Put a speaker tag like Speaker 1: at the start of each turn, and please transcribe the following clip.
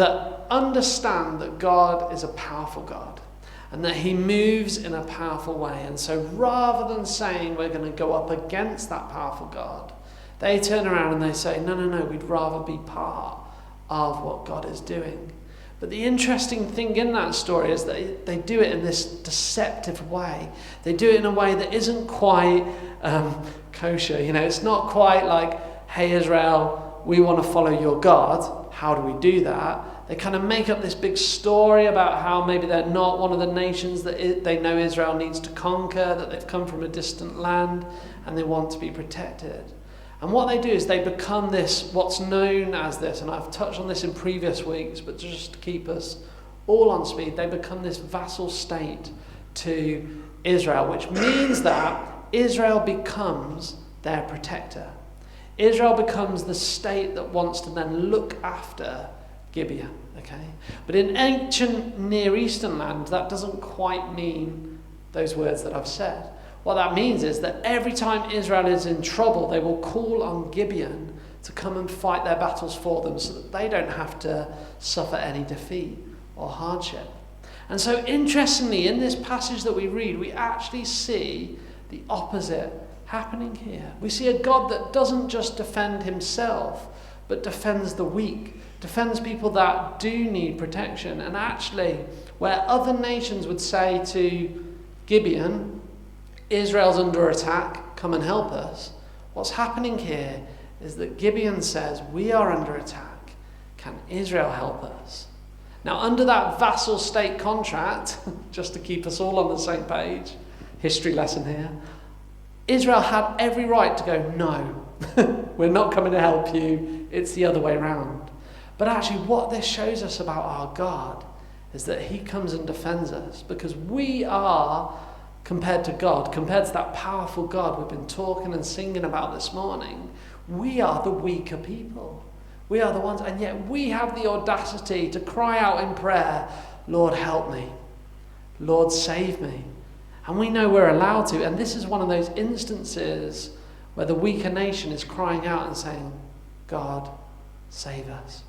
Speaker 1: that understand that God is a powerful God and that he moves in a powerful way. And so rather than saying we're going to go up against that powerful God, they turn around and they say, no, we'd rather be part of what God is doing. But the interesting thing in that story is that they do it in this deceptive way. They do it in a way that isn't quite kosher. It's not quite like, hey, Israel, we want to follow your God. How do we do that? They kind of make up this big story about how maybe they're not one of the nations that they know Israel needs to conquer, that they've come from a distant land and they want to be protected. And what they do is they become this, what's known as this, and I've touched on this in previous weeks, but just to keep us all on speed, they become this vassal state to Israel, which means that Israel becomes their protector. Israel becomes the state that wants to then look after Gibeah, okay? But in ancient Near Eastern land, that doesn't quite mean those words that I've said. What that means is that every time Israel is in trouble, they will call on Gibeon to come and fight their battles for them so that they don't have to suffer any defeat or hardship. And so interestingly, in this passage that we read, we actually see the opposite happening here. We see a God that doesn't just defend himself, but defends the weak, defends people that do need protection. And actually, where other nations would say to Gibeon, Israel's under attack, come and help us, what's happening here is that Gibeon says, we are under attack, can Israel help us? Now, under that vassal state contract, just to keep us all on the same page, history lesson here, Israel had every right to go, no, we're not coming to help you, it's the other way around. But actually what this shows us about our God is that he comes and defends us, because we are, compared to God, compared to that powerful God we've been talking and singing about this morning, we are the weaker people. We are the ones, and yet we have the audacity to cry out in prayer, Lord, help me. Lord, save me. And we know we're allowed to, and this is one of those instances where the weaker nation is crying out and saying, God, save us.